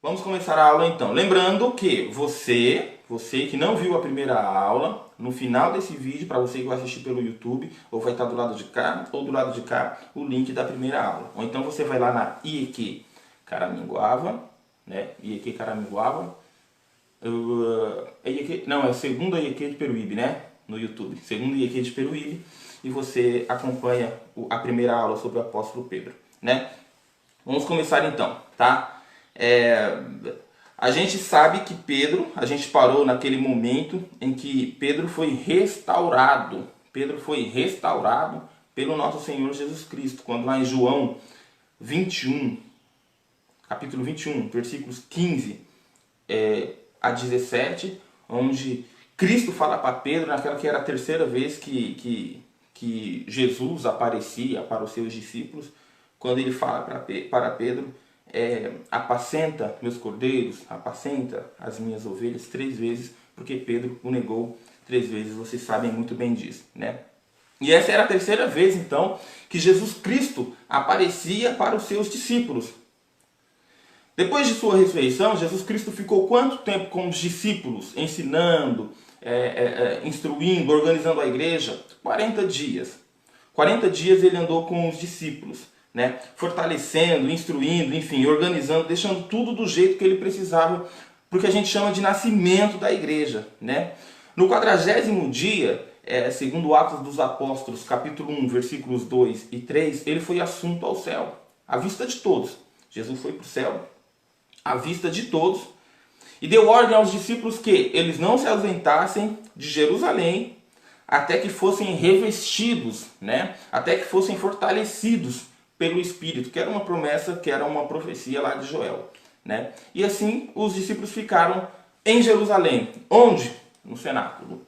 Vamos começar a aula então. Lembrando que você que não viu a primeira aula, no final desse vídeo, para você que vai assistir pelo YouTube, ou vai estar do lado de cá, ou do lado de cá, o link da primeira aula. Ou então você vai lá na IEQ Caraminguava, né? IEQ Caraminguava. Não, é segunda IEQ de Peruíbe, né? No YouTube. Segunda IEQ de Peruíbe. E você acompanha a primeira aula sobre o apóstolo Pedro, né? Vamos começar então, tá? A gente sabe que Pedro, a gente parou naquele momento em que Pedro foi restaurado. Pedro foi restaurado pelo nosso Senhor Jesus Cristo. Quando lá em João 21, capítulo 21, versículos 15 a 17, onde Cristo fala para Pedro, naquela que era a terceira vez que Jesus aparecia para os seus discípulos, quando ele fala para Pedro, apacenta meus cordeiros, apacenta as minhas ovelhas 3 vezes, porque Pedro o negou 3 vezes, vocês sabem muito bem disso, né? E essa era a terceira vez, então, que Jesus Cristo aparecia para os seus discípulos. Depois de sua ressurreição, Jesus Cristo ficou quanto tempo com os discípulos, ensinando, instruindo, organizando a igreja? 40 dias. 40 dias ele andou com os discípulos, né? Fortalecendo, instruindo, enfim, organizando, deixando tudo do jeito que ele precisava, porque a gente chama de nascimento da igreja, né? No 40º dia, segundo Atos dos Apóstolos, capítulo 1, versículos 2 e 3, ele foi assunto ao céu, à vista de todos. Jesus foi para o céu, à vista de todos, e deu ordem aos discípulos que eles não se ausentassem de Jerusalém até que fossem revestidos, né? Até que fossem fortalecidos pelo Espírito, que era uma promessa, que era uma profecia lá de Joel, né? E assim os discípulos ficaram em Jerusalém. Onde? No cenáculo.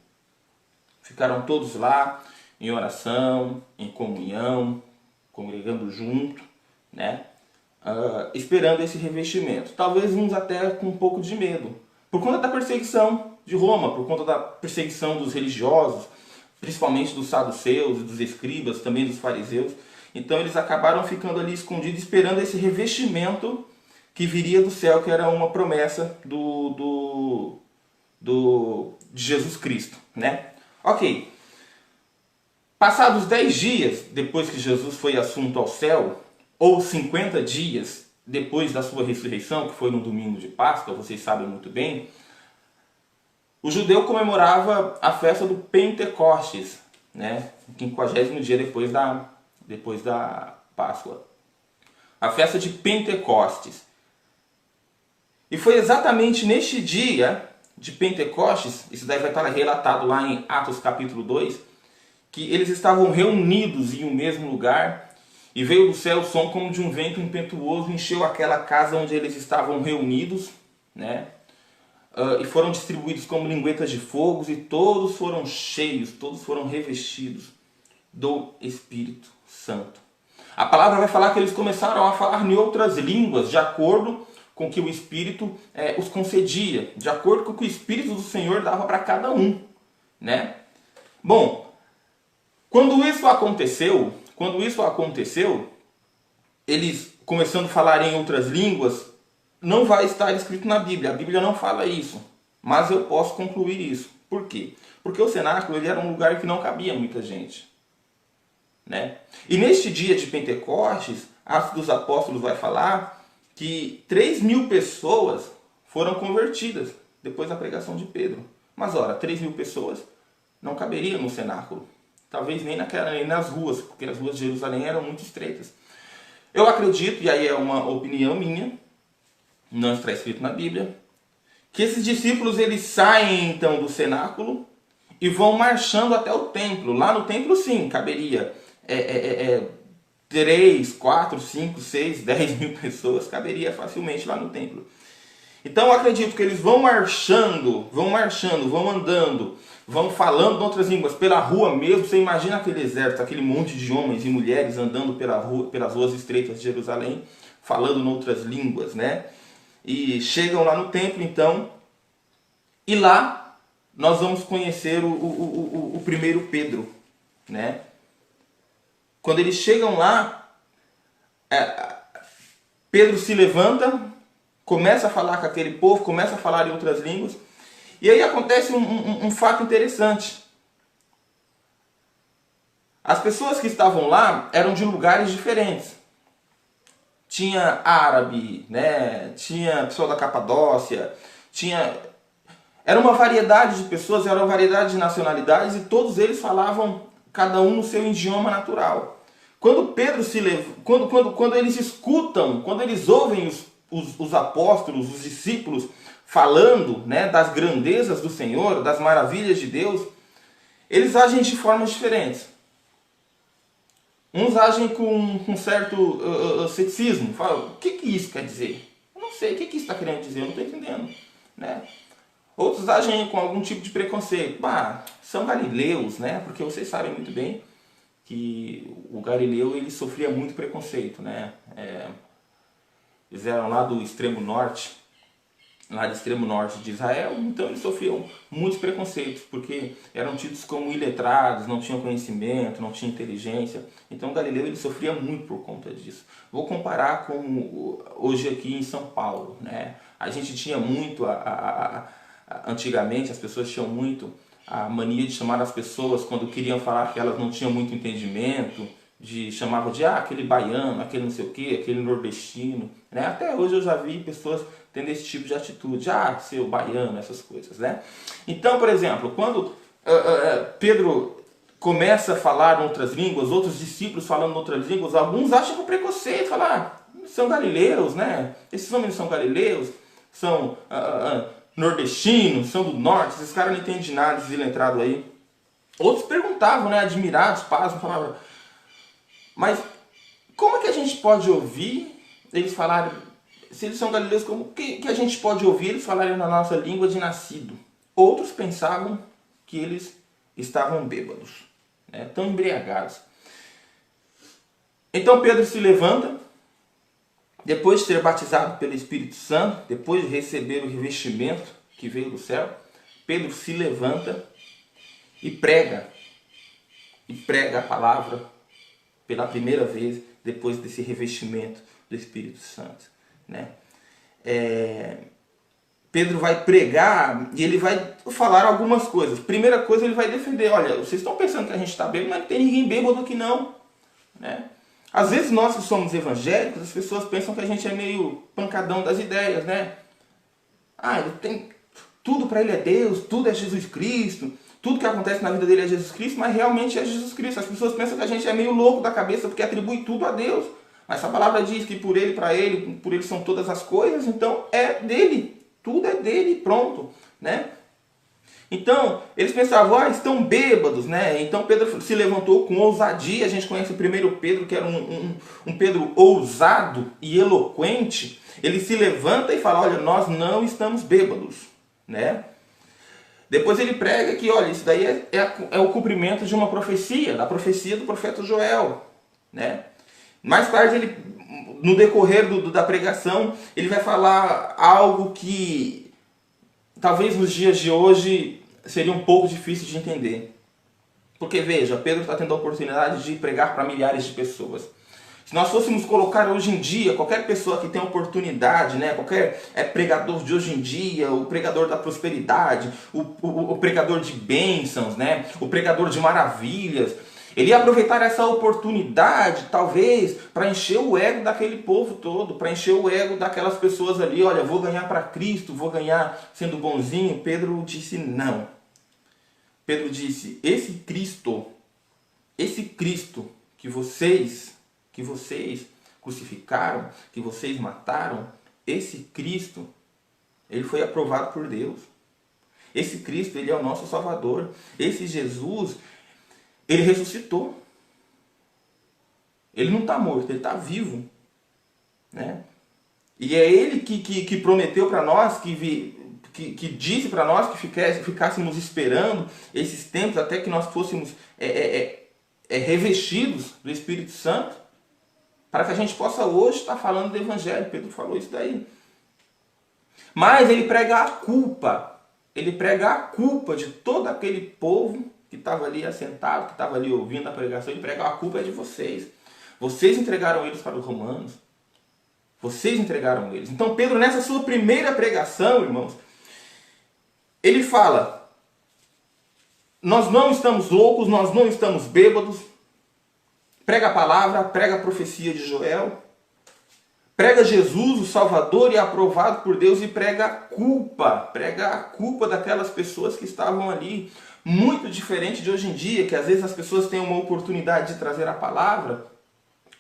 Ficaram todos lá em oração, em comunhão, congregando junto, né? Esperando esse revestimento. Talvez uns até com um pouco de medo, por conta da perseguição de Roma, por conta da perseguição dos religiosos, principalmente dos saduceus e dos escribas, também dos fariseus. Então eles acabaram ficando ali escondidos, esperando esse revestimento que viria do céu, que era uma promessa de Jesus Cristo, né? Ok. Passados 10 dias depois que Jesus foi assunto ao céu, ou 50 dias depois da sua ressurreição, que foi no domingo de Páscoa, vocês sabem muito bem, o judeu comemorava a festa do Pentecostes, né? 50º dia depois da Páscoa. A festa de Pentecostes. E foi exatamente neste dia de Pentecostes, isso daí vai estar relatado lá em Atos capítulo 2, que eles estavam reunidos em um mesmo lugar, e veio do céu o som como de um vento impetuoso, encheu aquela casa onde eles estavam reunidos, né? E foram distribuídos como linguetas de fogo, e todos foram cheios, todos foram revestidos do Espírito Santo. A palavra vai falar que eles começaram a falar em outras línguas, de acordo com o que o Espírito os concedia, de acordo com o que o Espírito do Senhor dava para cada um, né? Bom, quando isso aconteceu, eles começando a falar em outras línguas, não vai estar escrito na Bíblia. A Bíblia não fala isso. Mas eu posso concluir isso. Por quê? Porque o cenáculo ele era um lugar que não cabia muita gente, né? E neste dia de Pentecostes, Atos dos Apóstolos vai falar que 3.000 pessoas foram convertidas depois da pregação de Pedro. Mas ora, 3.000 pessoas não caberiam no cenáculo. Talvez nem nas ruas, porque as ruas de Jerusalém eram muito estreitas. Eu acredito, e aí é uma opinião minha, não está escrito na Bíblia, que esses discípulos eles saem então do cenáculo e vão marchando até o templo. Lá no templo sim, caberia 3, 4, 5, 6, 10 mil pessoas, caberia facilmente lá no templo. Então eu acredito que eles vão marchando, vão andando, vão falando em outras línguas, pela rua mesmo. Você imagina aquele exército, aquele monte de homens e mulheres andando pelas ruas estreitas de Jerusalém, falando em outras línguas, né? E chegam lá no templo, então, e lá nós vamos conhecer o primeiro Pedro, né? Quando eles chegam lá, Pedro se levanta começa a falar com aquele povo, começa a falar em outras línguas. E aí acontece um fato interessante. As pessoas que estavam lá eram de lugares diferentes. Tinha árabe, né? Tinha pessoal da Capadócia, era uma variedade de pessoas, era uma variedade de nacionalidades e todos eles falavam, cada um no seu idioma natural. Quando Pedro quando eles escutam, quando eles ouvem os apóstolos, os discípulos falando, né, das grandezas do Senhor, das maravilhas de Deus, eles agem de formas diferentes. Uns agem com um certo ceticismo. Falam, o que isso quer dizer? Eu não sei, o que isso está querendo dizer? Eu não estou entendendo. Né? Outros agem com algum tipo de preconceito. São galileus, né? Porque vocês sabem muito bem que o galileu ele sofria muito preconceito. Né? Eles eram lá do extremo norte, de Israel, então eles sofriam muitos preconceitos, porque eram tidos como iletrados, não tinham conhecimento, não tinham inteligência. Então o galileu ele sofria muito por conta disso. Vou comparar com hoje aqui em São Paulo. Né? A gente tinha muito, antigamente as pessoas tinham muito a mania de chamar as pessoas, quando queriam falar que elas não tinham muito entendimento, chamavam de aquele baiano, aquele não sei o que, aquele nordestino. Né? Até hoje eu já vi pessoas tendo esse tipo de atitude, seu baiano, essas coisas. Né? Então, por exemplo, quando Pedro começa a falar em outras línguas, outros discípulos falando em outras línguas, alguns acham com preconceito, falam, são galileus, né? Esses homens são galileus, são nordestinos, são do norte, esses caras não entendem nada, esses iletrados aí. Outros perguntavam, né, admirados, pasmos, falavam, mas como é que a gente pode ouvir eles falarem, se eles são galileus, como que a gente pode ouvir eles falarem na nossa língua de nascido? Outros pensavam que eles estavam bêbados, né, tão embriagados. Então Pedro se levanta, depois de ser batizado pelo Espírito Santo, depois de receber o revestimento que veio do céu, Pedro se levanta e prega a palavra pela primeira vez depois desse revestimento do Espírito Santo. Né? Pedro vai pregar e ele vai falar algumas coisas. Primeira coisa, ele vai defender, olha, vocês estão pensando que a gente está bêbado, mas não tem ninguém bêbado aqui não. Né? Às vezes nós que somos evangélicos, as pessoas pensam que a gente é meio pancadão das ideias, né? Ele tem tudo para ele é Deus, tudo é Jesus Cristo, tudo que acontece na vida dele é Jesus Cristo, mas realmente é Jesus Cristo. As pessoas pensam que a gente é meio louco da cabeça porque atribui tudo a Deus. Mas a palavra diz que por ele, para ele, por ele são todas as coisas, então é dele. Tudo é dele, pronto, né? Então, eles pensavam, estão bêbados, né? Então Pedro se levantou com ousadia. A gente conhece o primeiro Pedro, que era um Pedro ousado e eloquente. Ele se levanta e fala, olha, nós não estamos bêbados, né? Depois ele prega que, olha, isso daí é o cumprimento de uma profecia, da profecia do profeta Joel, né? Mais tarde, no decorrer da pregação, ele vai falar algo que talvez nos dias de hoje seria um pouco difícil de entender. Porque veja, Pedro está tendo a oportunidade de pregar para milhares de pessoas. Se nós fôssemos colocar hoje em dia, qualquer pessoa que tem oportunidade, né, qualquer pregador de hoje em dia, o pregador da prosperidade, o pregador de bênçãos, né, o pregador de maravilhas, ele ia aproveitar essa oportunidade, talvez, para encher o ego daquele povo todo, para encher o ego daquelas pessoas ali. Olha, vou ganhar para Cristo, vou ganhar sendo bonzinho. Pedro disse não. Pedro disse, esse Cristo que vocês crucificaram, que vocês mataram, esse Cristo, ele foi aprovado por Deus. Esse Cristo, ele é o nosso Salvador. Esse Jesus, ele ressuscitou. Ele não está morto, ele está vivo. Né? E é ele que prometeu para nós, que disse para nós que ficássemos esperando esses tempos até que nós fôssemos revestidos do Espírito Santo, para que a gente possa hoje estar falando do Evangelho. Pedro falou isso daí. Mas ele prega a culpa. Ele prega a culpa de todo aquele povo que estava ali assentado, que estava ali ouvindo a pregação. Ele prega a culpa é de vocês. Vocês entregaram eles para os romanos. Vocês entregaram eles. Então Pedro, nessa sua primeira pregação, irmãos, ele fala: nós não estamos loucos, nós não estamos bêbados. Prega a palavra, prega a profecia de Joel. Prega Jesus, o Salvador e aprovado por Deus, e prega a culpa daquelas pessoas que estavam ali. Muito diferente de hoje em dia, que às vezes as pessoas têm uma oportunidade de trazer a palavra,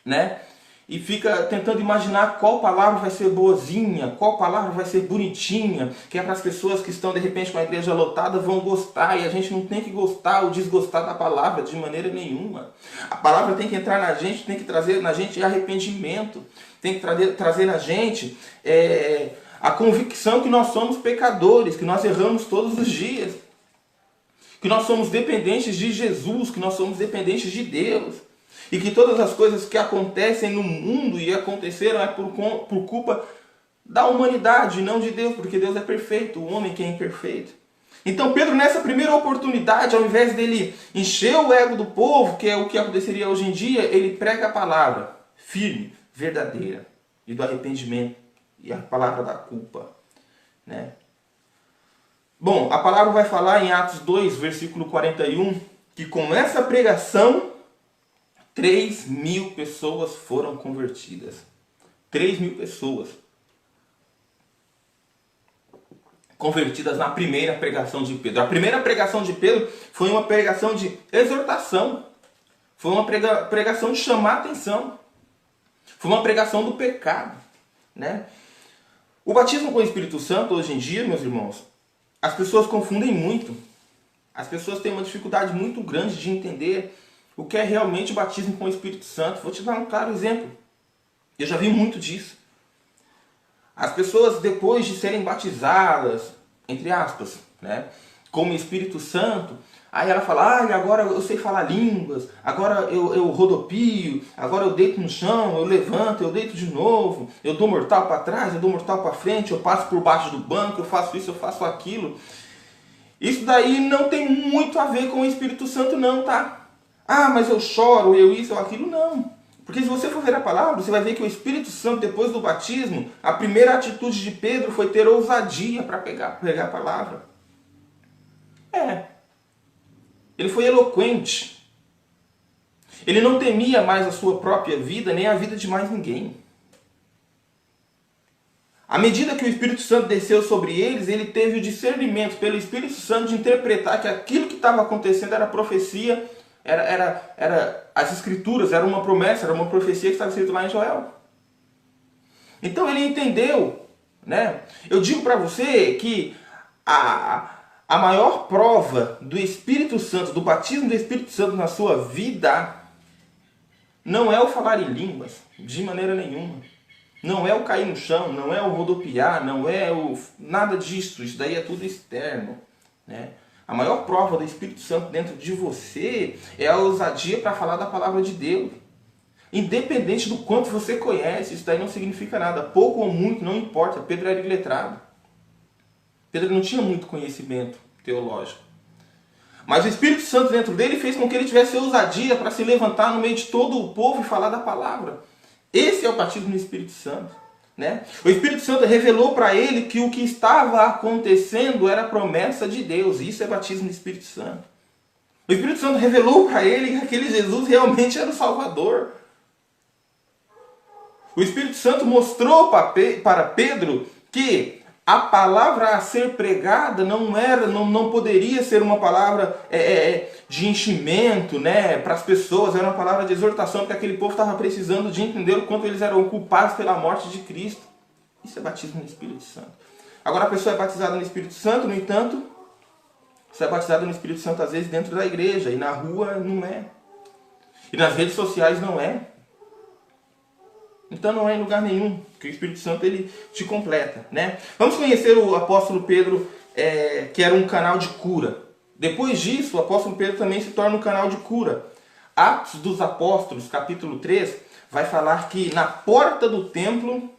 né? E fica tentando imaginar qual palavra vai ser boazinha, qual palavra vai ser bonitinha, que é para as pessoas que estão de repente com a igreja lotada vão gostar, e a gente não tem que gostar ou desgostar da palavra de maneira nenhuma. A palavra tem que entrar na gente, tem que trazer na gente arrependimento, tem que trazer na gente a convicção que nós somos pecadores, que nós erramos todos os dias, que nós somos dependentes de Jesus, que nós somos dependentes de Deus. E que todas as coisas que acontecem no mundo e aconteceram é por culpa da humanidade, não de Deus, porque Deus é perfeito, o homem que é imperfeito. Então Pedro, nessa primeira oportunidade, ao invés dele encher o ego do povo, que é o que aconteceria hoje em dia, ele prega a palavra firme, verdadeira, e do arrependimento, e a palavra da culpa, né? Bom, a palavra vai falar em Atos 2, versículo 41, que com essa pregação 3.000 pessoas foram convertidas. 3.000 pessoas convertidas na primeira pregação de Pedro. A primeira pregação de Pedro foi uma pregação de exortação. Foi uma pregação de chamar atenção. Foi uma pregação do pecado, né? O batismo com o Espírito Santo, hoje em dia, meus irmãos, as pessoas confundem muito. As pessoas têm uma dificuldade muito grande de entender o que é realmente o batismo com o Espírito Santo. Vou te dar um claro exemplo. Eu já vi muito disso. As pessoas, depois de serem batizadas, entre aspas, né, com o Espírito Santo, aí ela fala: agora eu sei falar línguas, agora eu rodopio, agora eu deito no chão, eu levanto, eu deito de novo, eu dou mortal para trás, eu dou mortal para frente, eu passo por baixo do banco, eu faço isso, eu faço aquilo. Isso daí não tem muito a ver com o Espírito Santo não, tá? Mas eu choro, eu isso, eu aquilo, não. Porque se você for ver a palavra, você vai ver que o Espírito Santo, depois do batismo, a primeira atitude de Pedro foi ter ousadia para pregar a palavra. Ele foi eloquente. Ele não temia mais a sua própria vida, nem a vida de mais ninguém. À medida que o Espírito Santo desceu sobre eles, ele teve o discernimento pelo Espírito Santo de interpretar que aquilo que estava acontecendo era profecia, era as escrituras, era uma promessa, era uma profecia que estava escrito lá em Joel. Então ele entendeu, né? Eu digo para você que a maior prova do Espírito Santo, do batismo do Espírito Santo na sua vida, não é o falar em línguas, de maneira nenhuma. Não é o cair no chão, não é o rodopiar, não é nada disso. Isso daí é tudo externo, né? A maior prova do Espírito Santo dentro de você é a ousadia para falar da palavra de Deus. Independente do quanto você conhece, isso daí não significa nada. Pouco ou muito, não importa. Pedro era iletrado. Pedro não tinha muito conhecimento teológico. Mas o Espírito Santo dentro dele fez com que ele tivesse ousadia para se levantar no meio de todo o povo e falar da palavra. Esse é o batismo no Espírito Santo, né? O Espírito Santo revelou para ele que o que estava acontecendo era a promessa de Deus. Isso é batismo no Espírito Santo. O Espírito Santo revelou para ele que aquele Jesus realmente era o Salvador. O Espírito Santo mostrou para Pedro que a palavra a ser pregada não poderia ser uma palavra de enchimento, né, para as pessoas. Era uma palavra de exortação, porque aquele povo estava precisando de entender o quanto eles eram culpados pela morte de Cristo. Isso é batismo no Espírito Santo. Agora a pessoa é batizada no Espírito Santo, no entanto, você é batizado no Espírito Santo às vezes dentro da igreja, e na rua não é. E nas redes sociais não é. Então não é em lugar nenhum, porque o Espírito Santo ele te completa, né? Vamos conhecer o apóstolo Pedro, que era um canal de cura. Depois disso, o apóstolo Pedro também se torna um canal de cura. Atos dos Apóstolos, capítulo 3, vai falar que na porta do templo,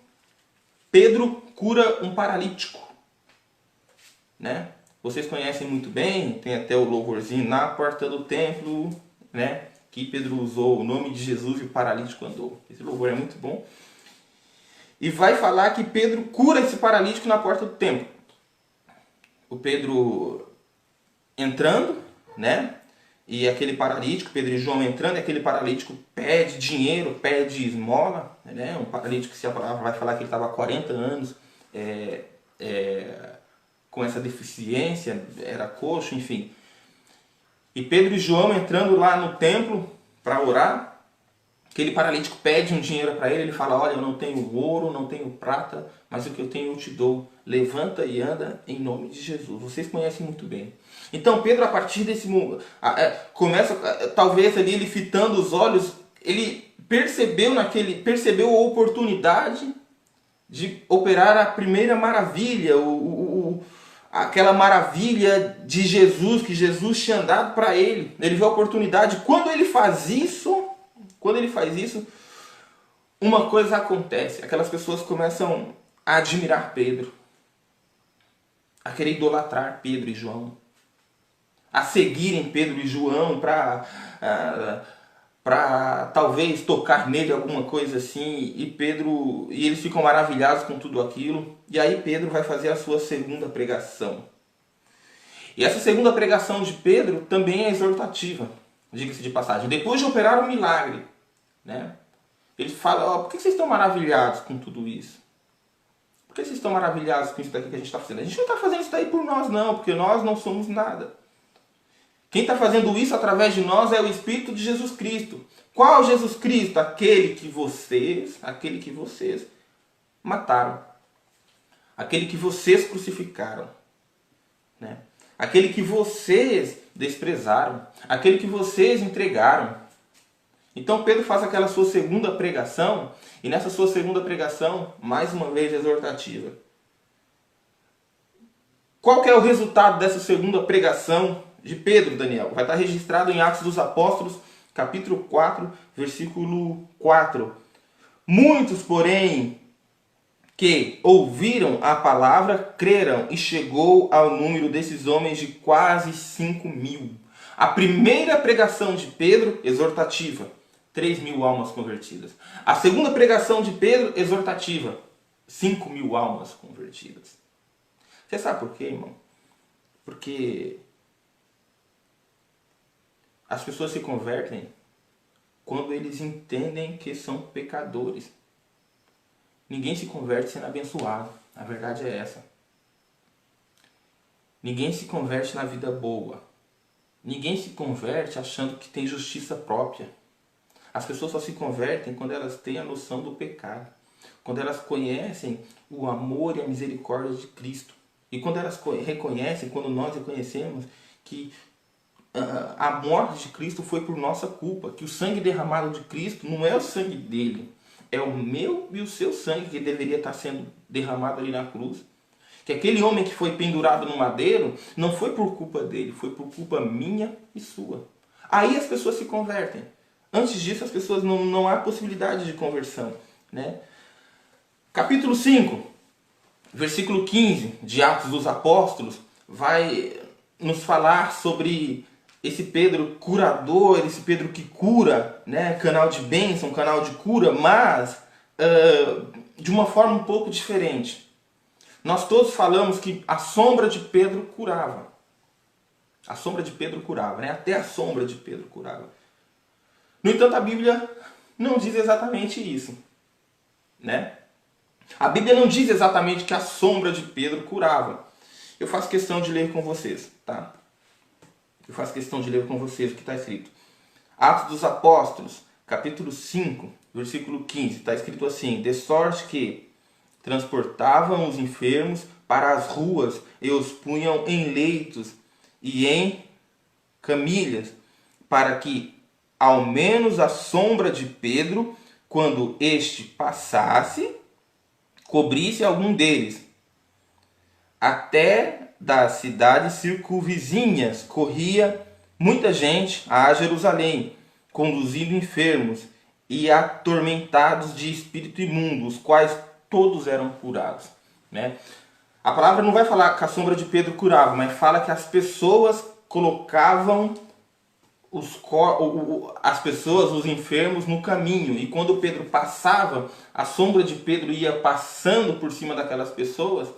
Pedro cura um paralítico, né? Vocês conhecem muito bem, tem até o louvorzinho na porta do templo, né? Que Pedro usou o nome de Jesus e o paralítico andou. Esse louvor é muito bom. e vai falar que Pedro cura esse paralítico na porta do templo. O Pedro entrando, né? E aquele paralítico, Pedro e João entrando, e aquele paralítico pede dinheiro, pede esmola, né? Um paralítico que, se a palavra vai falar que ele estava há 40 anos com essa deficiência, era coxo, enfim. E Pedro e João entrando lá no templo para orar, aquele paralítico pede um dinheiro para ele, ele fala, olha, eu não tenho ouro, não tenho prata, mas o que eu tenho eu te dou. Levanta e anda em nome de Jesus. Vocês conhecem muito bem. Então Pedro, a partir desse momento, começa, talvez ali ele fitando os olhos, ele percebeu a oportunidade de operar a primeira maravilha, aquela maravilha de Jesus, que Jesus tinha dado para ele. Ele viu a oportunidade. Quando ele faz isso, uma coisa acontece. Aquelas pessoas começam a admirar Pedro, a querer idolatrar Pedro e João, a seguirem Pedro e João para talvez tocar nele alguma coisa assim, e eles ficam maravilhados com tudo aquilo. E aí Pedro vai fazer a sua segunda pregação. E essa segunda pregação de Pedro também é exortativa, diga-se de passagem. Depois de operar um milagre, né? Ele fala, por que vocês estão maravilhados com tudo isso? Por que vocês estão maravilhados com isso daqui que a gente está fazendo? A gente não está fazendo isso daí por nós não, porque nós não somos nada. Quem está fazendo isso através de nós é o Espírito de Jesus Cristo. Qual Jesus Cristo? Aquele que vocês mataram. Aquele que vocês crucificaram. Né? Aquele que vocês desprezaram. Aquele que vocês entregaram. Então Pedro faz aquela sua segunda pregação, e nessa sua segunda pregação, mais uma vez exortativa. Qual que é o resultado dessa segunda pregação de Pedro, Daniel? Vai estar registrado em Atos dos Apóstolos, capítulo 4, versículo 4. Muitos, porém, que ouviram a palavra, creram, e chegou ao número desses homens de quase 5.000. A primeira pregação de Pedro, exortativa, 3.000 almas convertidas. A segunda pregação de Pedro, exortativa, 5.000 almas convertidas. Você sabe por quê, irmão? Porque as pessoas se convertem quando eles entendem que são pecadores. Ninguém se converte sendo abençoado. A verdade é essa. Ninguém se converte na vida boa. Ninguém se converte achando que tem justiça própria. As pessoas só se convertem quando elas têm a noção do pecado. Quando elas conhecem o amor e a misericórdia de Cristo. E quando elas reconhecem, quando nós reconhecemos que a morte de Cristo foi por nossa culpa. Que o sangue derramado de Cristo não é o sangue dele. É o meu e o seu sangue que deveria estar sendo derramado ali na cruz. Que aquele homem que foi pendurado no madeiro não foi por culpa dele, foi por culpa minha e sua. Aí as pessoas se convertem. Antes disso, as pessoas não há possibilidade de conversão. Né? Capítulo 5, versículo 15 de Atos dos Apóstolos, vai nos falar sobre esse Pedro curador, esse Pedro que cura, né? Canal de bênção, canal de cura, mas de uma forma um pouco diferente. Nós todos falamos que a sombra de Pedro curava. A sombra de Pedro curava, né? Até a sombra de Pedro curava. No entanto, a Bíblia não diz exatamente isso, né? A Bíblia não diz exatamente que a sombra de Pedro curava. Eu faço questão de ler com vocês, tá? Eu faço questão de ler com vocês o que está escrito. Atos dos Apóstolos, capítulo 5, versículo 15. Está escrito assim: de sorte que transportavam os enfermos para as ruas e os punham em leitos e em camilhas, para que ao menos a sombra de Pedro, quando este passasse, cobrisse algum deles. Até das cidades circunvizinhas corria muita gente a Jerusalém, conduzindo enfermos e atormentados de espírito imundo, os quais todos eram curados. Né? A palavra não vai falar que a sombra de Pedro curava, mas fala que as pessoas colocavam as pessoas, os enfermos no caminho. E quando Pedro passava, a sombra de Pedro ia passando por cima daquelas pessoas.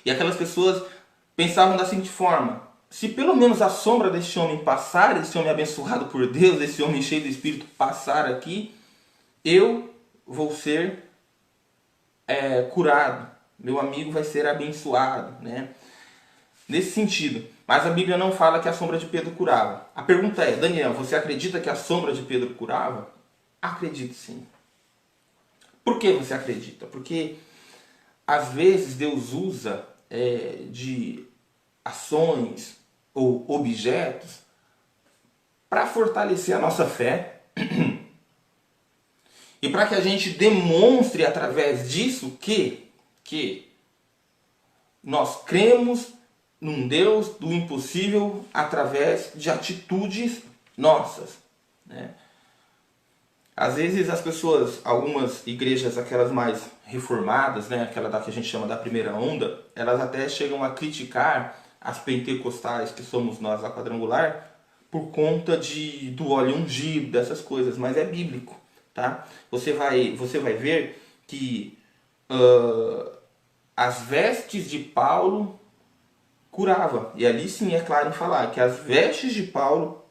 E aquelas pessoas pensavam da seguinte forma: se pelo menos a sombra desse homem passar, esse homem abençoado por Deus, esse homem cheio do Espírito passar aqui, eu vou ser curado. Meu amigo vai ser abençoado, né? Nesse sentido. Mas a Bíblia não fala que a sombra de Pedro curava. A pergunta é: Daniel, você acredita que a sombra de Pedro curava? Acredito sim. Por que você acredita? Porque às vezes Deus usa de ações ou objetos para fortalecer a nossa fé e para que a gente demonstre através disso que nós cremos num Deus do impossível através de atitudes nossas, né? Às vezes as pessoas, algumas igrejas, aquelas mais reformadas, né, aquela da que a gente chama da primeira onda, elas até chegam a criticar as pentecostais, que somos nós a Quadrangular, por conta do óleo ungido, dessas coisas, mas é bíblico, tá? Você vai ver que as vestes de Paulo curava, e ali sim é claro em falar que as vestes de Paulo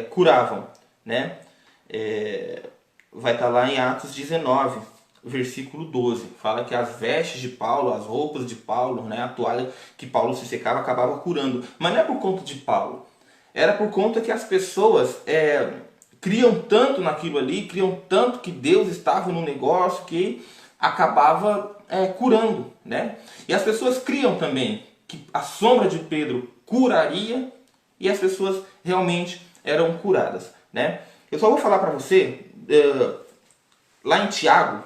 curavam, né? Vai estar lá em Atos 19, versículo 12. Fala que as vestes de Paulo, as roupas de Paulo, né, a toalha que Paulo se secava, acabava curando. Mas não é por conta de Paulo. Era por conta que as pessoas criam tanto naquilo ali, criam tanto que Deus estava no negócio, que acabava curando, né? E as pessoas criam também que a sombra de Pedro curaria, e as pessoas realmente eram curadas, né? Eu só vou falar para você, lá em Tiago,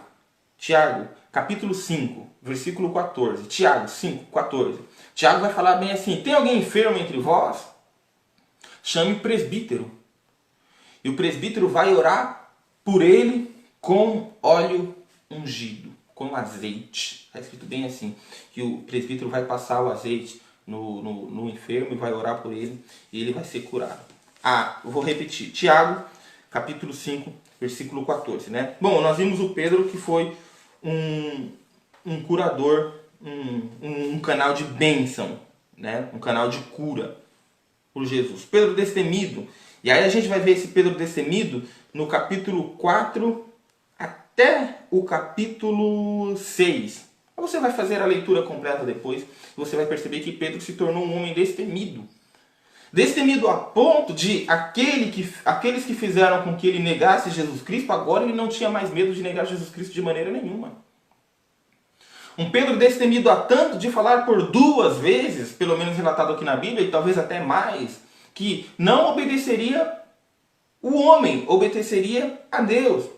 capítulo 5, versículo 14. Tiago 5, 14. Tiago vai falar bem assim: tem alguém enfermo entre vós? Chame o presbítero. E o presbítero vai orar por ele com óleo ungido, com azeite. Está escrito bem assim, que o presbítero vai passar o azeite no enfermo e vai orar por ele, e ele vai ser curado. Eu vou repetir. Tiago, capítulo 5, versículo 14, né? Bom, nós vimos o Pedro, que foi um curador, um canal de bênção, né? Um canal de cura por Jesus. Pedro destemido. E aí a gente vai ver esse Pedro destemido no capítulo 4 até o capítulo 6. Você vai fazer a leitura completa depois e você vai perceber que Pedro se tornou um homem destemido. Destemido a ponto de aqueles que fizeram com que ele negasse Jesus Cristo, agora ele não tinha mais medo de negar Jesus Cristo de maneira nenhuma. Um Pedro destemido a tanto de falar por 2 vezes, pelo menos relatado aqui na Bíblia, e talvez até mais, que não obedeceria o homem, obedeceria a Deus.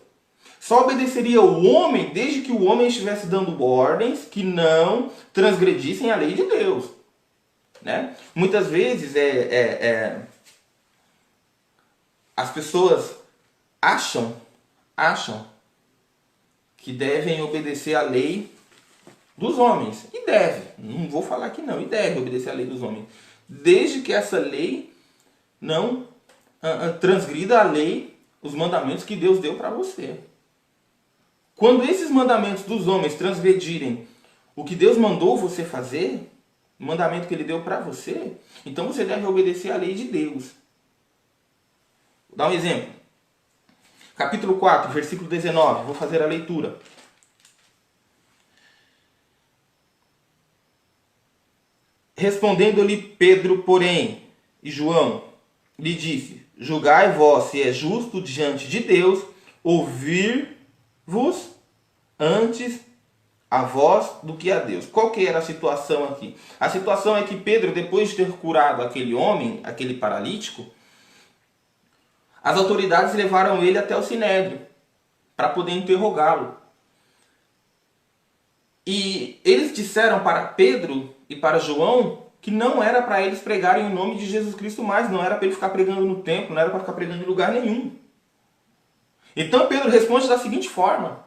Só obedeceria o homem desde que o homem estivesse dando ordens que não transgredissem a lei de Deus, né? Muitas vezes as pessoas acham que devem obedecer a lei dos homens. E deve. Não vou falar que não. E deve obedecer a lei dos homens. Desde que essa lei não transgrida a lei, os mandamentos que Deus deu para você. Quando esses mandamentos dos homens transgredirem o que Deus mandou você fazer, o mandamento que Ele deu para você, então você deve obedecer a lei de Deus. Vou dar um exemplo. Capítulo 4, versículo 19. Vou fazer a leitura. Respondendo-lhe Pedro, porém, e João, lhe disse: julgai vós se é justo diante de Deus ouvir-vos antes a vós do que a Deus. Qual que era a situação aqui? A situação é que Pedro, depois de ter curado aquele homem, aquele paralítico, as autoridades levaram ele até o Sinédrio para poder interrogá-lo. E eles disseram para Pedro e para João que não era para eles pregarem o nome de Jesus Cristo mais, não era para ele ficar pregando no templo, não era para ficar pregando em lugar nenhum. Então Pedro responde da seguinte forma: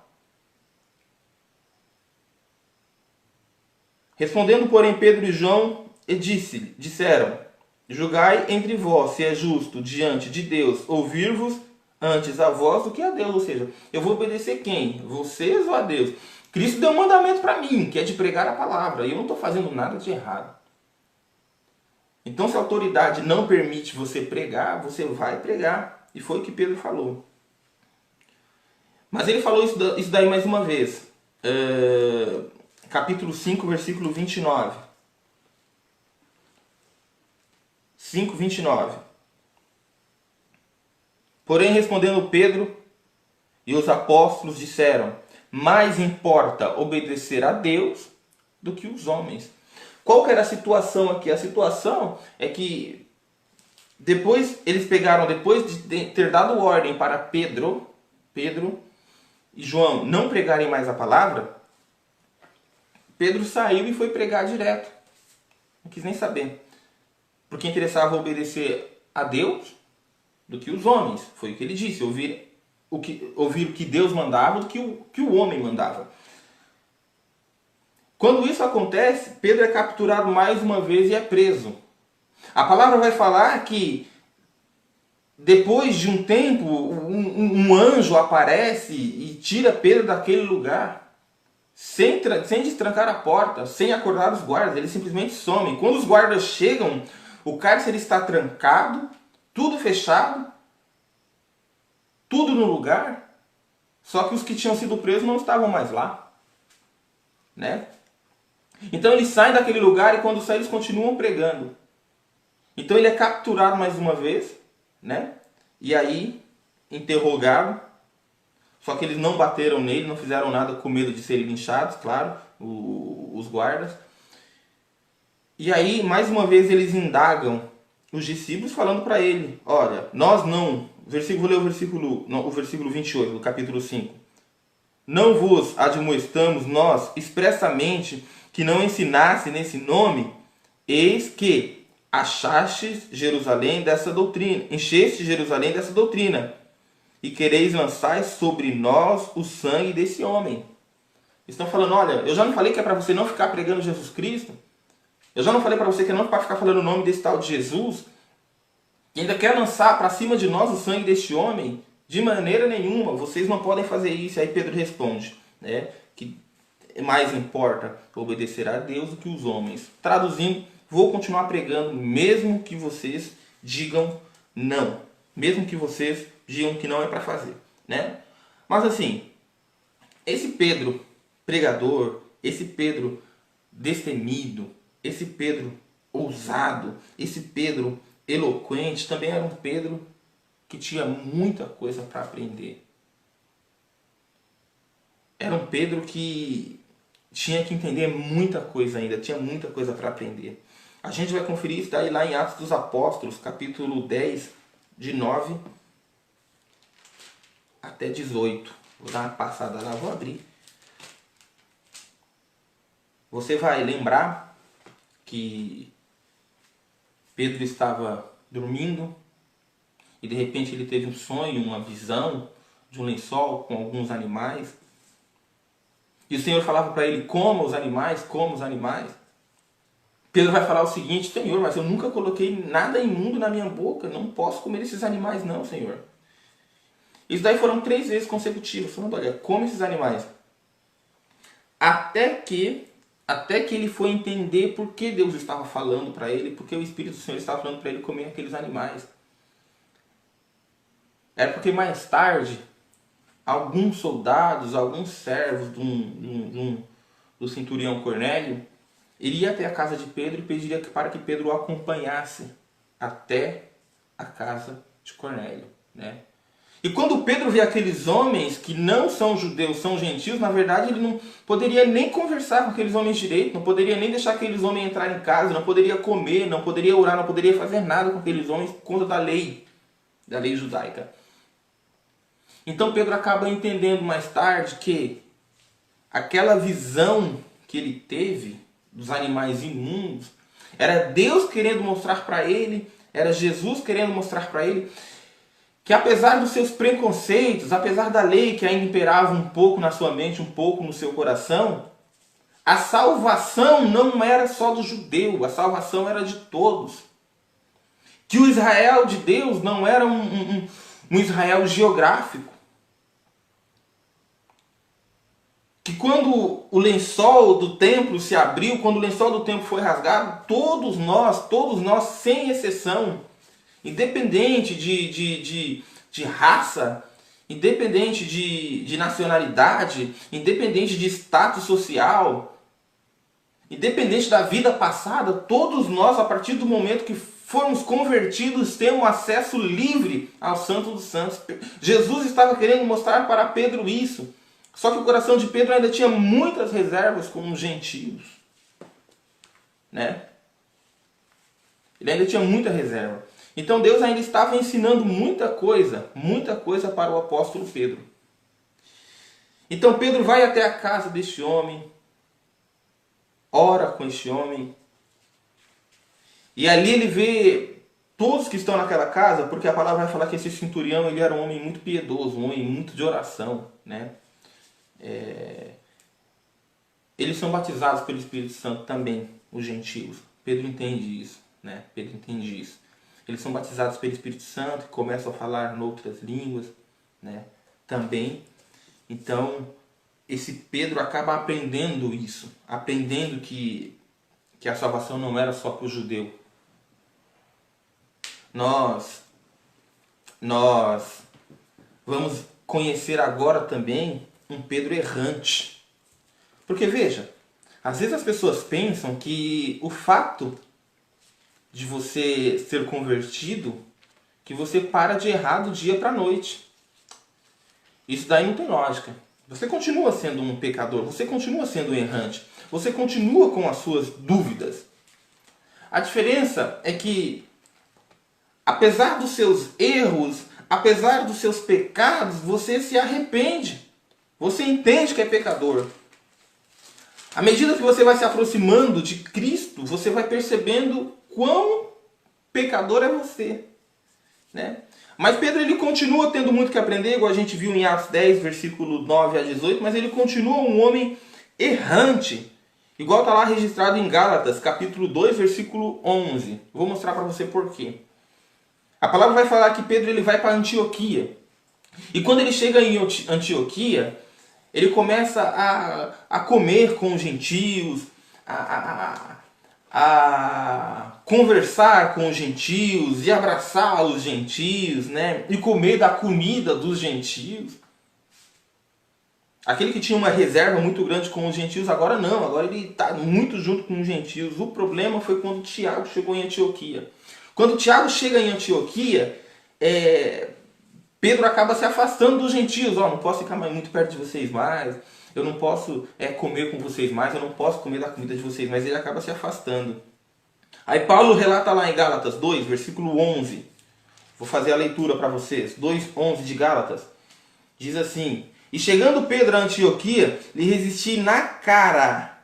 respondendo, porém, Pedro e João disseram: Julgai entre vós se é justo diante de Deus ouvir-vos antes a vós do que a Deus. Ou seja, eu vou obedecer quem? Vocês ou a Deus? Cristo deu um mandamento para mim, que é de pregar a palavra. E eu não estou fazendo nada de errado. Então, se a autoridade não permite você pregar, você vai pregar. E foi o que Pedro falou. Mas ele falou isso daí mais uma vez. Capítulo 5, versículo 29. 5, 29. Porém, respondendo Pedro e os apóstolos disseram: mais importa obedecer a Deus do que os homens. Qual que era a situação aqui? A situação é que depois de ter dado ordem para Pedro e João não pregarem mais a palavra, Pedro saiu e foi pregar direto. Não quis nem saber. Porque interessava obedecer a Deus do que os homens. Foi o que ele disse, ouvir o que Deus mandava do que o homem mandava. Quando isso acontece, Pedro é capturado mais uma vez e é preso. A palavra vai falar que depois de um tempo, um anjo aparece e tira Pedro daquele lugar, sem destrancar a porta, sem acordar os guardas. Eles simplesmente somem. Quando os guardas chegam, o cárcere está trancado, tudo fechado, tudo no lugar, só que os que tinham sido presos não estavam mais lá, né? Então eles saem daquele lugar e quando saem eles continuam pregando. Então ele é capturado mais uma vez, né? E aí interrogado, só que eles não bateram nele, não fizeram nada com medo de serem linchados, claro, os guardas. E aí mais uma vez eles indagam os discípulos falando para ele: olha, nós não... Vou ler o versículo 28 do capítulo 5. Não vos admoestamos nós expressamente que não ensinasse nesse nome, eis que achastes Jerusalém dessa doutrina, encheste Jerusalém dessa doutrina, e quereis lançar sobre nós o sangue desse homem. Estão falando: olha, eu já não falei que é para você não ficar pregando Jesus Cristo? Eu já não falei para você que não é para ficar falando o nome desse tal de Jesus? E ainda quer lançar para cima de nós o sangue deste homem? De maneira nenhuma, vocês não podem fazer isso. Aí Pedro responde, né, que mais importa obedecer a Deus do que os homens. Traduzindo, vou continuar pregando mesmo que vocês digam não. Mesmo que vocês digam que não é para fazer, né? Mas assim, esse Pedro pregador, esse Pedro destemido, esse Pedro ousado, esse Pedro eloquente, também era um Pedro que tinha muita coisa para aprender. Era um Pedro que tinha que entender muita coisa ainda, tinha muita coisa para aprender. A gente vai conferir isso daí lá em Atos dos Apóstolos, capítulo 10, de 9 até 18. Vou dar uma passada lá, vou abrir. Você vai lembrar que Pedro estava dormindo e de repente ele teve um sonho, uma visão de um lençol com alguns animais. E o Senhor falava para ele: coma os animais, coma os animais. Pedro vai falar o seguinte: Senhor, mas eu nunca coloquei nada imundo na minha boca, não posso comer esses animais não, Senhor. Isso daí foram 3 vezes consecutivas, falando: olha, come esses animais. Até que ele foi entender por que Deus estava falando para ele, porque o Espírito do Senhor estava falando para ele comer aqueles animais. Era porque mais tarde, alguns soldados, alguns servos do centurião Cornélio, iria até a casa de Pedro e pediria para que Pedro o acompanhasse até a casa de Cornélio, né? E quando Pedro vê aqueles homens que não são judeus, são gentios, na verdade ele não poderia nem conversar com aqueles homens direito, não poderia nem deixar aqueles homens entrar em casa, não poderia comer, não poderia orar, não poderia fazer nada com aqueles homens por conta da lei judaica. Então Pedro acaba entendendo mais tarde que aquela visão que ele teve dos animais imundos era Deus querendo mostrar para ele, era Jesus querendo mostrar para ele que apesar dos seus preconceitos, apesar da lei que ainda imperava um pouco na sua mente, um pouco no seu coração, a salvação não era só do judeu, a salvação era de todos. Que o Israel de Deus não era um Israel geográfico. Que quando o lençol do templo se abriu, quando o lençol do templo foi rasgado, todos nós, sem exceção, independente de raça, independente de nacionalidade, independente de status social, independente da vida passada, todos nós, a partir do momento que formos convertidos, temos acesso livre ao Santo dos Santos. Jesus estava querendo mostrar para Pedro isso. Só que o coração de Pedro ainda tinha muitas reservas com os gentios. Né? Ele ainda tinha muita reserva. Então Deus ainda estava ensinando muita coisa para o apóstolo Pedro. Então Pedro vai até a casa deste homem, ora com este homem, e ali ele vê todos que estão naquela casa, porque a palavra vai falar que esse centurião ele era um homem muito piedoso, um homem muito de oração, né? Eles são batizados pelo Espírito Santo também, os gentios. Pedro entende isso, né? Pedro entende isso. Eles são batizados pelo Espírito Santo, começam a falar noutras línguas, né? Também. Então, esse Pedro acaba aprendendo isso, aprendendo que a salvação não era só para o judeu. Nós vamos conhecer agora também um Pedro errante. Porque veja, às vezes as pessoas pensam que o fato de você ser convertido, que você para de errar do dia para a noite. Isso daí não tem lógica. Você continua sendo um pecador, você continua sendo um errante, você continua com as suas dúvidas. A diferença é que, apesar dos seus erros, apesar dos seus pecados, você se arrepende. Você entende que é pecador. À medida que você vai se aproximando de Cristo, você vai percebendo quão pecador é você, né? Mas Pedro ele continua tendo muito que aprender, igual a gente viu em Atos 10, versículo 9 a 18, mas ele continua um homem errante, igual está lá registrado em Gálatas, capítulo 2, versículo 11. Vou mostrar para você por quê. A palavra vai falar que Pedro ele vai para Antioquia. E quando ele chega em Antioquia, ele começa a comer com os gentios, a conversar com os gentios e abraçar os gentios, né? E comer da comida dos gentios. Aquele que tinha uma reserva muito grande com os gentios, agora não, agora ele está muito junto com os gentios. O problema foi quando Tiago chegou em Antioquia. Quando Tiago chega em Antioquia, Pedro acaba se afastando dos gentios. Não posso ficar muito perto de vocês mais, eu não posso comer com vocês mais, eu não posso comer da comida de vocês, mas ele acaba se afastando. Aí Paulo relata lá em Gálatas 2, versículo 11. Vou fazer a leitura para vocês. 2:11 de Gálatas. Diz assim: E chegando Pedro a Antioquia, lhe resisti na cara,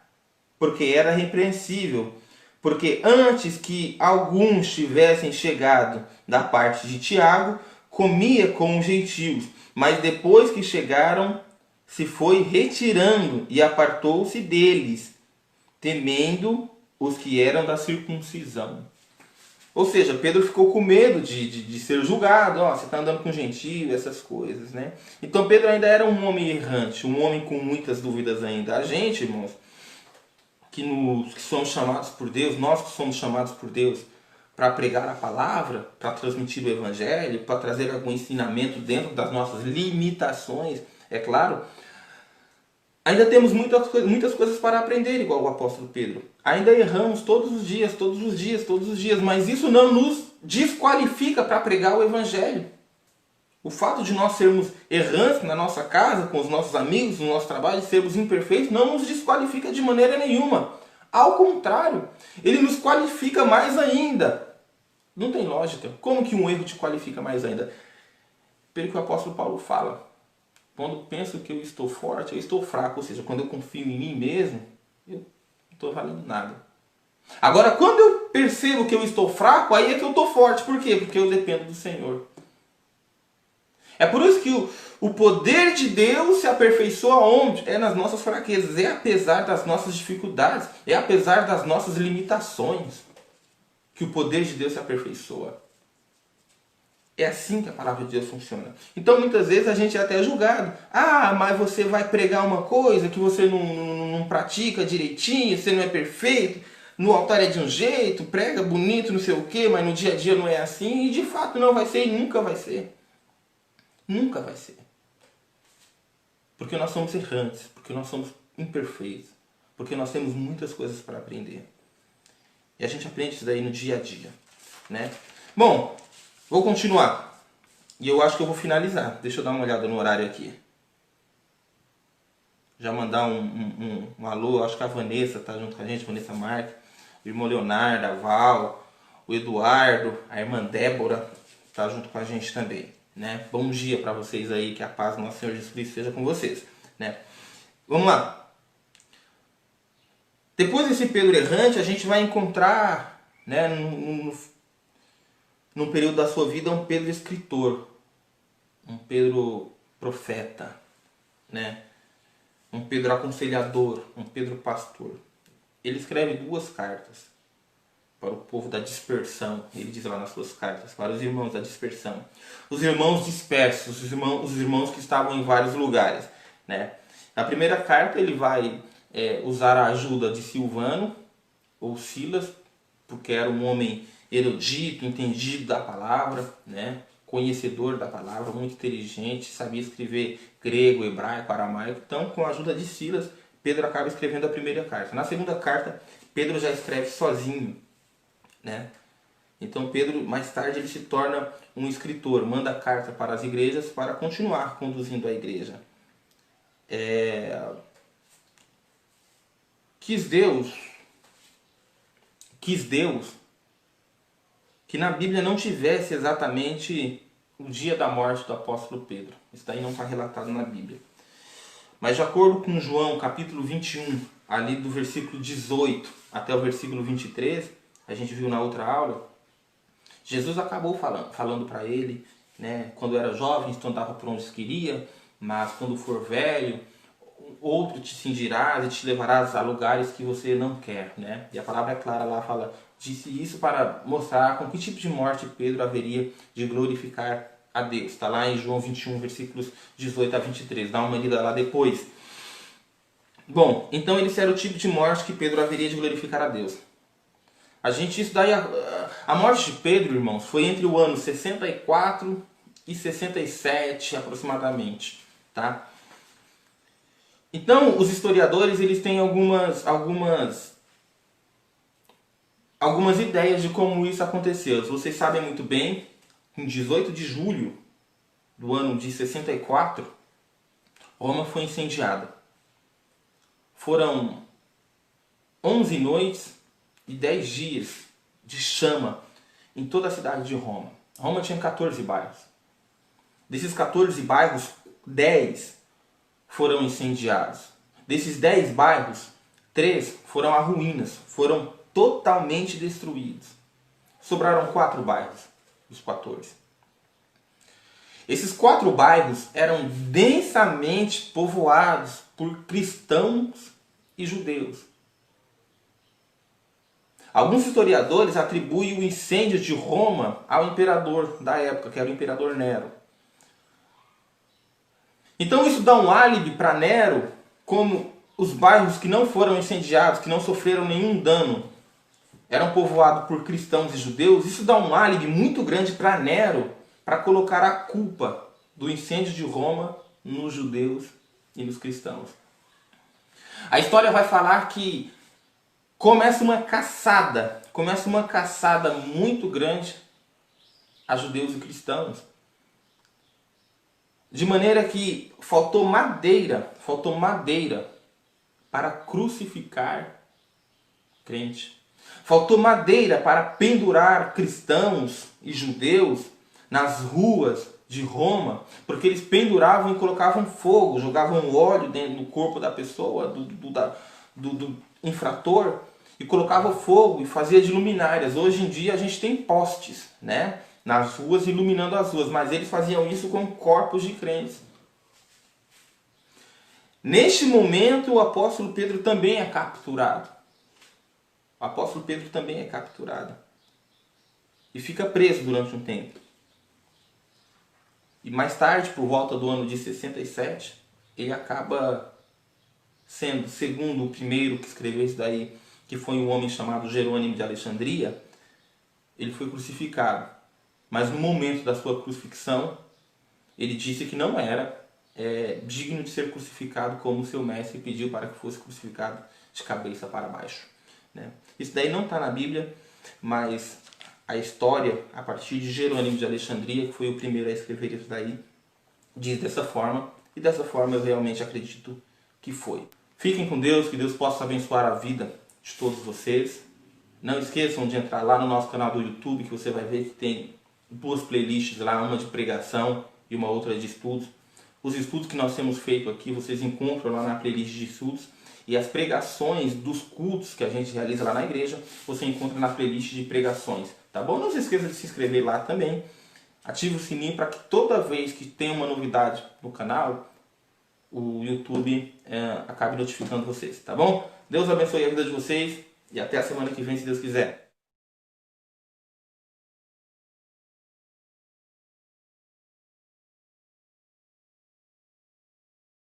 porque era repreensível. Porque antes que alguns tivessem chegado da parte de Tiago, comia com os gentios. Mas depois que chegaram, se foi retirando e apartou-se deles, temendo os que eram da circuncisão. Ou seja, Pedro ficou com medo de ser julgado. Você está andando com gentio, essas coisas, né? Então Pedro ainda era um homem errante, um homem com muitas dúvidas ainda. A gente, irmãos, que somos chamados por Deus, nós que somos chamados por Deus para pregar a palavra, para transmitir o evangelho, para trazer algum ensinamento dentro das nossas limitações, é claro, ainda temos muitas coisas para aprender, igual o apóstolo Pedro. Ainda erramos todos os dias, mas isso não nos desqualifica para pregar o evangelho. O fato de nós sermos errantes na nossa casa, com os nossos amigos, no nosso trabalho, sermos imperfeitos, não nos desqualifica de maneira nenhuma. Ao contrário, ele nos qualifica mais ainda. Não tem lógica. Como que um erro te qualifica mais ainda? Pelo que o apóstolo Paulo fala. Quando penso que eu estou forte, eu estou fraco. Ou seja, quando eu confio em mim mesmo, eu não estou valendo nada. Agora, quando eu percebo que eu estou fraco, aí é que eu estou forte. Por quê? Porque eu dependo do Senhor. É por isso que o poder de Deus se aperfeiçoa onde? É nas nossas fraquezas. É apesar das nossas dificuldades. É apesar das nossas limitações que o poder de Deus se aperfeiçoa. É assim que a palavra de Deus funciona. Então muitas vezes a gente é até julgado. Ah, mas você vai pregar uma coisa que você não pratica direitinho, você não é perfeito, no altar é de um jeito, prega bonito, não sei o quê, mas no dia a dia não é assim. E de fato não vai ser e nunca vai ser. Nunca vai ser. Porque nós somos errantes, porque nós somos imperfeitos, porque nós temos muitas coisas para aprender. E a gente aprende isso daí no dia a dia, né? Bom, vou continuar. E eu acho que eu vou finalizar. Deixa eu dar uma olhada no horário aqui. Já mandar um alô. Acho que a Vanessa tá junto com a gente. Vanessa Marques. O irmão Leonardo, a Val. O Eduardo. A irmã Débora tá junto com a gente também, né? Bom dia para vocês aí. Que a paz do nosso Senhor Jesus Cristo seja com vocês, né? Vamos lá. Depois desse Pedro errante, a gente vai encontrar, né, num período da sua vida, um Pedro escritor, um Pedro profeta, né, um Pedro aconselhador, um Pedro pastor. Ele escreve 2 cartas para o povo da dispersão. Ele diz lá nas suas cartas, para os irmãos da dispersão. Os irmãos dispersos, os irmãos que estavam em vários lugares, né. Na primeira carta ele vai usar a ajuda de Silvano ou Silas, porque era um homem erudito, entendido da palavra, né? Conhecedor da palavra, muito inteligente, sabia escrever grego, hebraico, aramaico. Então, com a ajuda de Silas, Pedro acaba escrevendo a primeira carta. Na segunda carta, Pedro já escreve sozinho, né? Então, Pedro, mais tarde, ele se torna um escritor, manda carta para as igrejas para continuar conduzindo a igreja. Quis Deus que na Bíblia não tivesse exatamente o dia da morte do apóstolo Pedro. Isso daí não está relatado na Bíblia. Mas de acordo com João capítulo 21, ali do versículo 18 até o versículo 23, a gente viu na outra aula, Jesus acabou falando para ele, né, quando era jovem, tu andava por onde queria, mas quando for velho, outro te cingirás e te levarás a lugares que você não quer, né? E a palavra é clara lá, fala, disse isso para mostrar com que tipo de morte Pedro haveria de glorificar a Deus. Está lá em João 21, versículos 18 a 23. Dá uma lida lá depois. Bom, então esse era o tipo de morte que Pedro haveria de glorificar a Deus. Isso daí, a morte de Pedro, irmãos, foi entre o ano 64 e 67 aproximadamente, tá? Então, os historiadores, eles têm algumas ideias de como isso aconteceu. Vocês sabem muito bem, em 18 de julho do ano de 64, Roma foi incendiada. Foram 11 noites e 10 dias de chama em toda a cidade de Roma. Roma tinha 14 bairros. Desses 14 bairros, 10 foram incendiados. Desses 10 bairros, 3 foram a ruínas, foram totalmente destruídos. Sobraram 4 bairros dos 14. Esses 4 bairros eram densamente povoados por cristãos e judeus. Alguns historiadores atribuem o incêndio de Roma ao imperador da época, que era o imperador Nero. Então isso dá um álibi para Nero, como os bairros que não foram incendiados, que não sofreram nenhum dano, eram povoados por cristãos e judeus. Isso dá um álibi muito grande para Nero, para colocar a culpa do incêndio de Roma nos judeus e nos cristãos. A história vai falar que começa uma caçada muito grande a judeus e cristãos. De maneira que faltou madeira para crucificar crente. Faltou madeira para pendurar cristãos e judeus nas ruas de Roma, porque eles penduravam e colocavam fogo, jogavam óleo dentro do corpo da pessoa, do infrator, e colocavam fogo e fazia de luminárias. Hoje em dia a gente tem postes, né, nas ruas iluminando as ruas, mas eles faziam isso com corpos de crentes. Neste momento o apóstolo Pedro também é capturado. O apóstolo Pedro também é capturado e fica preso durante um tempo. E mais tarde, por volta do ano de 67, ele acaba sendo, segundo o primeiro que escreveu isso daí, que foi um homem chamado Jerônimo de Alexandria, ele foi crucificado. Mas no momento da sua crucifixão, ele disse que não era digno de ser crucificado como seu mestre pediu para que fosse crucificado de cabeça para baixo. Né? Isso daí não está na Bíblia, mas a história, a partir de Jerônimo de Alexandria, que foi o primeiro a escrever isso daí, diz dessa forma, e dessa forma eu realmente acredito que foi. Fiquem com Deus, que Deus possa abençoar a vida de todos vocês. Não esqueçam de entrar lá no nosso canal do YouTube, que você vai ver que tem duas playlists lá, uma de pregação e uma outra de estudos. Os estudos que nós temos feito aqui, vocês encontram lá na playlist de estudos. E as pregações dos cultos que a gente realiza lá na igreja, você encontra na playlist de pregações. Tá bom? Não se esqueça de se inscrever lá também. Ative o sininho para que toda vez que tem uma novidade no canal, o YouTube acabe notificando vocês. Tá bom? Deus abençoe a vida de vocês e até a semana que vem, se Deus quiser.